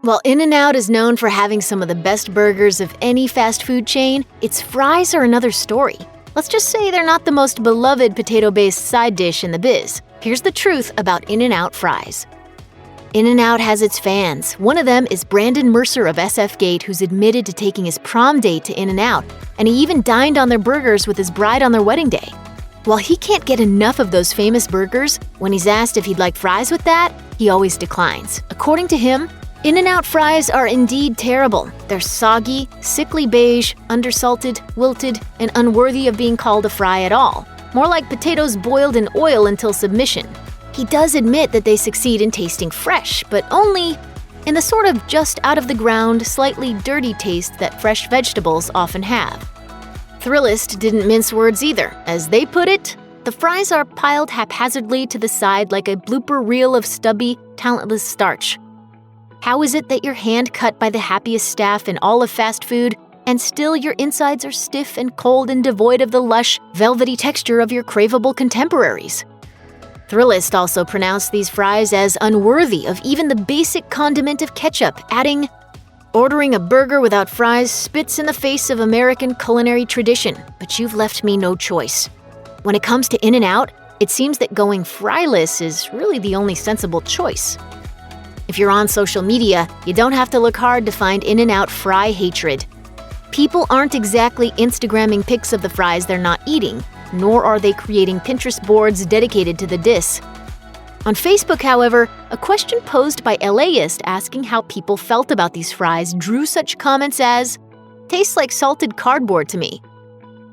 While In-N-Out is known for having some of the best burgers of any fast food chain, its fries are another story. Let's just say they're not the most beloved potato-based side dish in the biz. Here's the truth about In-N-Out fries. In-N-Out has its fans. One of them is Brandon Mercer of SF Gate, who's admitted to taking his prom date to In-N-Out, and he even dined on their burgers with his bride on their wedding day. While he can't get enough of those famous burgers, when he's asked if he'd like fries with that, he always declines. According to him, In-N-Out fries are indeed terrible. They're soggy, sickly beige, undersalted, wilted, and unworthy of being called a fry at all. More like potatoes boiled in oil until submission. He does admit that they succeed in tasting fresh, but only in the sort of just out of the ground, slightly dirty taste that fresh vegetables often have. Thrillist didn't mince words either. As they put it, the fries are piled haphazardly to the side like a blooper reel of stubby, talentless starch. How is it that you're hand-cut by the happiest staff in all of fast food, and still your insides are stiff and cold and devoid of the lush, velvety texture of your craveable contemporaries? Thrillist also pronounced these fries as unworthy of even the basic condiment of ketchup, adding, "Ordering a burger without fries spits in the face of American culinary tradition, but you've left me no choice." When it comes to In-N-Out, it seems that going fryless is really the only sensible choice. If you're on social media, you don't have to look hard to find In-N-Out fry hatred. People aren't exactly Instagramming pics of the fries they're not eating, nor are they creating Pinterest boards dedicated to the diss. On Facebook, however, a question posed by LAist asking how people felt about these fries drew such comments as, "Tastes like salted cardboard to me.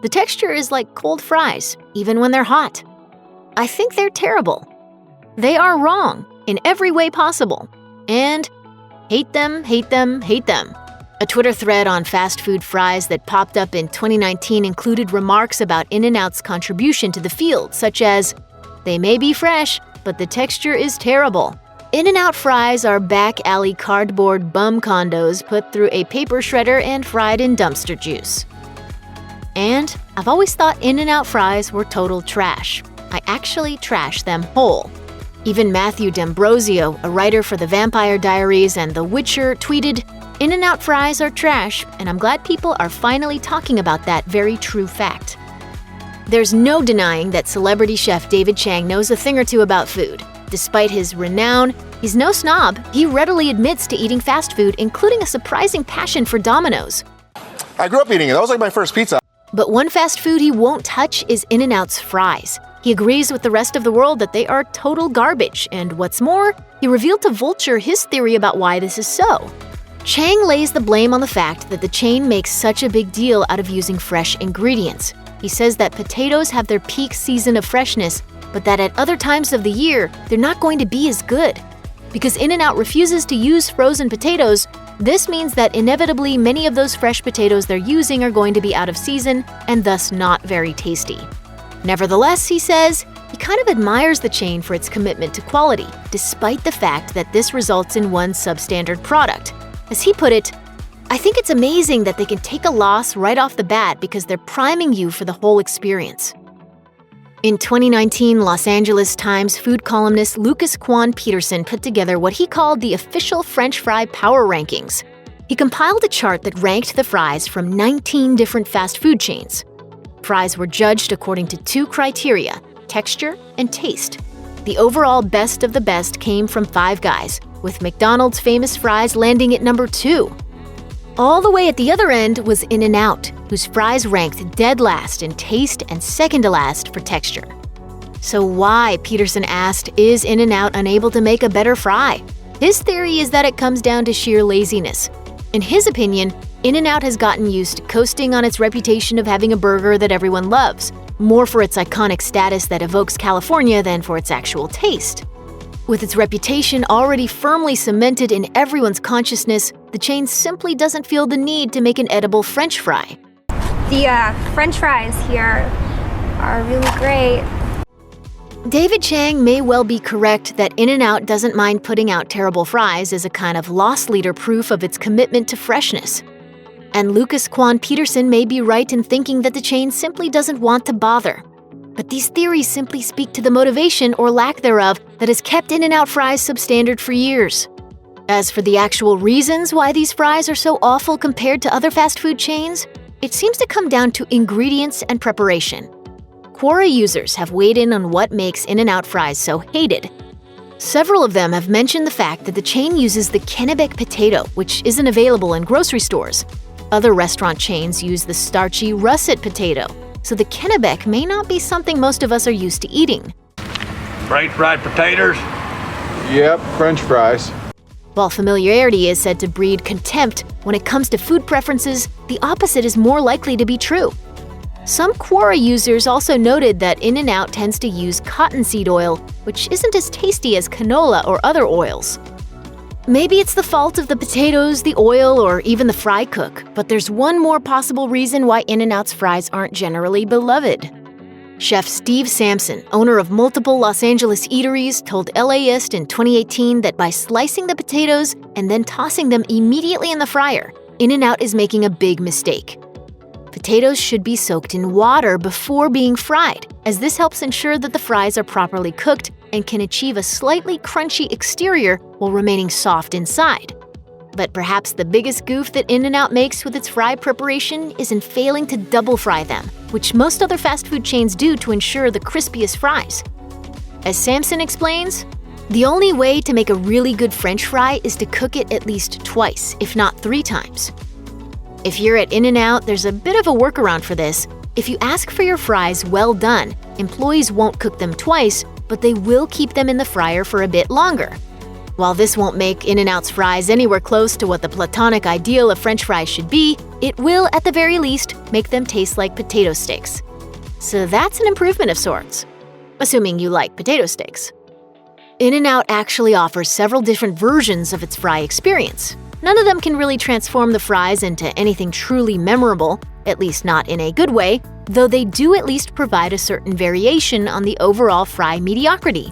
The texture is like cold fries, even when they're hot. I think they're terrible. They are wrong in every way possible. And hate them, hate them, hate them." A Twitter thread on fast food fries that popped up in 2019 included remarks about In-N-Out's contribution to the field, such as, "They may be fresh, but the texture is terrible. In-N-Out fries are back alley cardboard bum condos put through a paper shredder and fried in dumpster juice." And I've always thought In-N-Out fries were total trash. I actually trash them whole. Even Matthew D'Ambrosio, a writer for The Vampire Diaries and The Witcher, tweeted, "In-N-Out fries are trash, and I'm glad people are finally talking about that very true fact." There's no denying that celebrity chef David Chang knows a thing or two about food. Despite his renown, he's no snob. He readily admits to eating fast food, including a surprising passion for Domino's. I grew up eating it. That was like my first pizza. But one fast food he won't touch is In-N-Out's fries. He agrees with the rest of the world that they are total garbage, and what's more, he revealed to Vulture his theory about why this is so. Chang lays the blame on the fact that the chain makes such a big deal out of using fresh ingredients. He says that potatoes have their peak season of freshness, but that at other times of the year, they're not going to be as good. Because In-N-Out refuses to use frozen potatoes, this means that inevitably many of those fresh potatoes they're using are going to be out of season and thus not very tasty. Nevertheless, he says, he kind of admires the chain for its commitment to quality, despite the fact that this results in one substandard product. As he put it, "I think it's amazing that they can take a loss right off the bat because they're priming you for the whole experience." In 2019, Los Angeles Times food columnist Lucas Quan Peterson put together what he called the official French fry power rankings. He compiled a chart that ranked the fries from 19 different fast food chains. Fries were judged according to two criteria: texture and taste. The overall best of the best came from Five Guys, with McDonald's famous fries landing at number 2. All the way at the other end was In-N-Out, whose fries ranked dead last in taste and second to last for texture. So why, Peterson asked, is In-N-Out unable to make a better fry? His theory is that it comes down to sheer laziness. In his opinion, In-N-Out has gotten used to coasting on its reputation of having a burger that everyone loves, more for its iconic status that evokes California than for its actual taste. With its reputation already firmly cemented in everyone's consciousness, the chain simply doesn't feel the need to make an edible French fry. The French fries here are really great. David Chang may well be correct that In-N-Out doesn't mind putting out terrible fries as a kind of loss leader proof of its commitment to freshness. And Lucas Quan Peterson may be right in thinking that the chain simply doesn't want to bother. But these theories simply speak to the motivation or lack thereof that has kept In-N-Out fries substandard for years. As for the actual reasons why these fries are so awful compared to other fast food chains, it seems to come down to ingredients and preparation. Quora users have weighed in on what makes In-N-Out fries so hated. Several of them have mentioned the fact that the chain uses the Kennebec potato, which isn't available in grocery stores. Other restaurant chains use the starchy russet potato, so the Kennebec may not be something most of us are used to eating. French fried potatoes? Yep, French fries. While familiarity is said to breed contempt, when it comes to food preferences, the opposite is more likely to be true. Some Quora users also noted that In-N-Out tends to use cottonseed oil, which isn't as tasty as canola or other oils. Maybe it's the fault of the potatoes, the oil, or even the fry cook, but there's one more possible reason why In-N-Out's fries aren't generally beloved. Chef Steve Sampson, owner of multiple Los Angeles eateries, told LAist in 2018 that by slicing the potatoes and then tossing them immediately in the fryer, In-N-Out is making a big mistake. Potatoes should be soaked in water before being fried, as this helps ensure that the fries are properly cooked and can achieve a slightly crunchy exterior while remaining soft inside. But perhaps the biggest goof that In-N-Out makes with its fry preparation is in failing to double fry them, which most other fast food chains do to ensure the crispiest fries. As Sampson explains, the only way to make a really good French fry is to cook it at least twice, if not 3 times. If you're at In-N-Out, there's a bit of a workaround for this. If you ask for your fries well done, employees won't cook them twice, but they will keep them in the fryer for a bit longer. While this won't make In-N-Out's fries anywhere close to what the platonic ideal of French fries should be, it will, at the very least, make them taste like potato sticks. So that's an improvement of sorts, assuming you like potato sticks. In-N-Out actually offers several different versions of its fry experience. None of them can really transform the fries into anything truly memorable, at least not in a good way, though they do at least provide a certain variation on the overall fry mediocrity.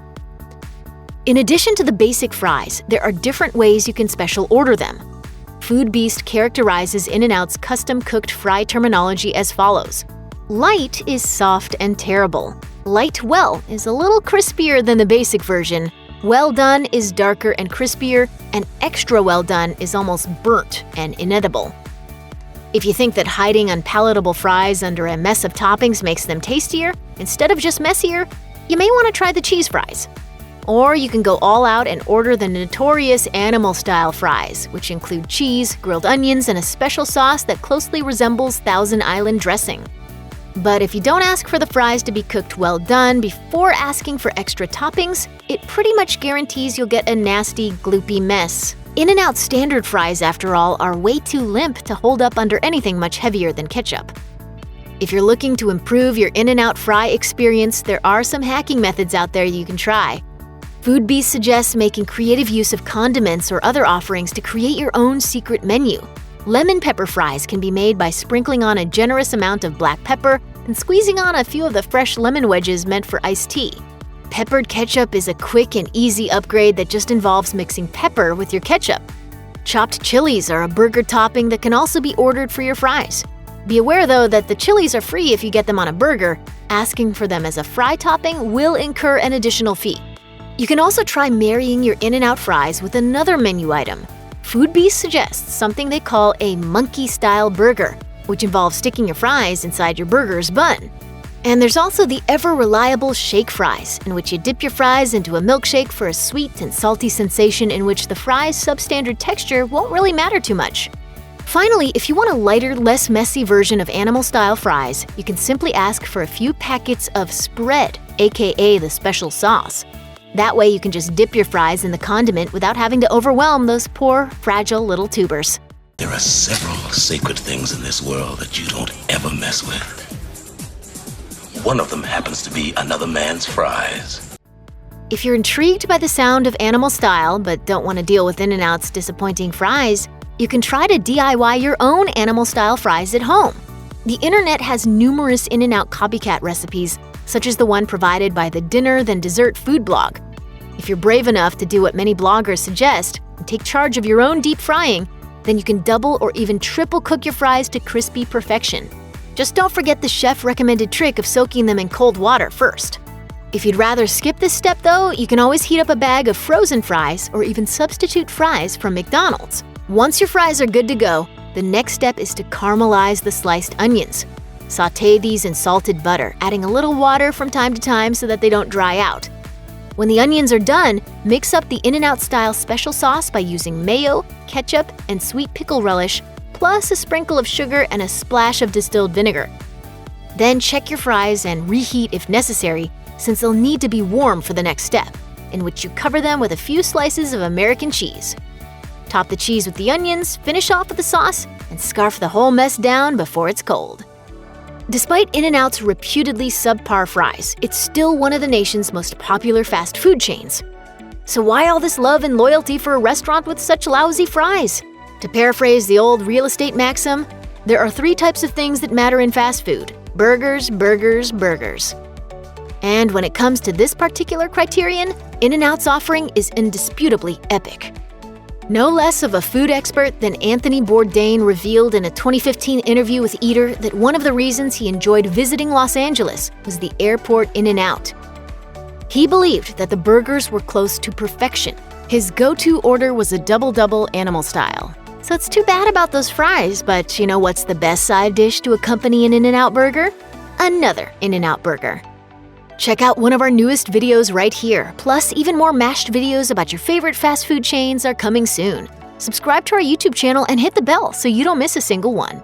In addition to the basic fries, there are different ways you can special order them. Food Beast characterizes In-N-Out's custom-cooked fry terminology as follows. Light is soft and terrible. Light well is a little crispier than the basic version. Well done is darker and crispier, and extra well done is almost burnt and inedible. If you think that hiding unpalatable fries under a mess of toppings makes them tastier, instead of just messier, you may want to try the cheese fries. Or you can go all out and order the notorious animal-style fries, which include cheese, grilled onions, and a special sauce that closely resembles Thousand Island dressing. But if you don't ask for the fries to be cooked well done before asking for extra toppings, it pretty much guarantees you'll get a nasty, gloopy mess. In-N-Out standard fries, after all, are way too limp to hold up under anything much heavier than ketchup. If you're looking to improve your In-N-Out fry experience, there are some hacking methods out there you can try. Food Beast suggests making creative use of condiments or other offerings to create your own secret menu. Lemon pepper fries can be made by sprinkling on a generous amount of black pepper and squeezing on a few of the fresh lemon wedges meant for iced tea. Peppered ketchup is a quick and easy upgrade that just involves mixing pepper with your ketchup. Chopped chilies are a burger topping that can also be ordered for your fries. Be aware, though, that the chilies are free if you get them on a burger. Asking for them as a fry topping will incur an additional fee. You can also try marrying your In-N-Out fries with another menu item. Food Beast suggests something they call a monkey-style burger, which involves sticking your fries inside your burger's bun. And there's also the ever-reliable shake fries, in which you dip your fries into a milkshake for a sweet and salty sensation in which the fries' substandard texture won't really matter too much. Finally, if you want a lighter, less messy version of animal-style fries, you can simply ask for a few packets of spread, aka the special sauce. That way you can just dip your fries in the condiment without having to overwhelm those poor, fragile little tubers. There are several sacred things in this world that you don't ever mess with. One of them happens to be another man's fries. If you're intrigued by the sound of animal style but don't want to deal with In-N-Out's disappointing fries, you can try to DIY your own animal-style fries at home. The internet has numerous In-N-Out copycat recipes, such as the one provided by the Dinner Then Dessert food blog. If you're brave enough to do what many bloggers suggest and take charge of your own deep frying, then you can double or even triple cook your fries to crispy perfection. Just don't forget the chef-recommended trick of soaking them in cold water first. If you'd rather skip this step though, you can always heat up a bag of frozen fries or even substitute fries from McDonald's. Once your fries are good to go, the next step is to caramelize the sliced onions. Sauté these in salted butter, adding a little water from time to time so that they don't dry out. When the onions are done, mix up the In-N-Out style special sauce by using mayo, ketchup, and sweet pickle relish, plus a sprinkle of sugar and a splash of distilled vinegar. Then check your fries and reheat if necessary, since they'll need to be warm for the next step, in which you cover them with a few slices of American cheese. Top the cheese with the onions, finish off with the sauce, and scarf the whole mess down before it's cold. Despite In-N-Out's reputedly subpar fries, it's still one of the nation's most popular fast food chains. So why all this love and loyalty for a restaurant with such lousy fries? To paraphrase the old real estate maxim, there are 3 types of things that matter in fast food: burgers, burgers, burgers. And when it comes to this particular criterion, In-N-Out's offering is indisputably epic. No less of a food expert than Anthony Bourdain revealed in a 2015 interview with Eater that one of the reasons he enjoyed visiting Los Angeles was the airport In-N-Out. He believed that the burgers were close to perfection. His go-to order was a double-double animal style. So it's too bad about those fries, but you know what's the best side dish to accompany an In-N-Out burger? Another In-N-Out burger. Check out one of our newest videos right here. Plus, even more mashed videos about your favorite fast food chains are coming soon. Subscribe to our YouTube channel and hit the bell so you don't miss a single one.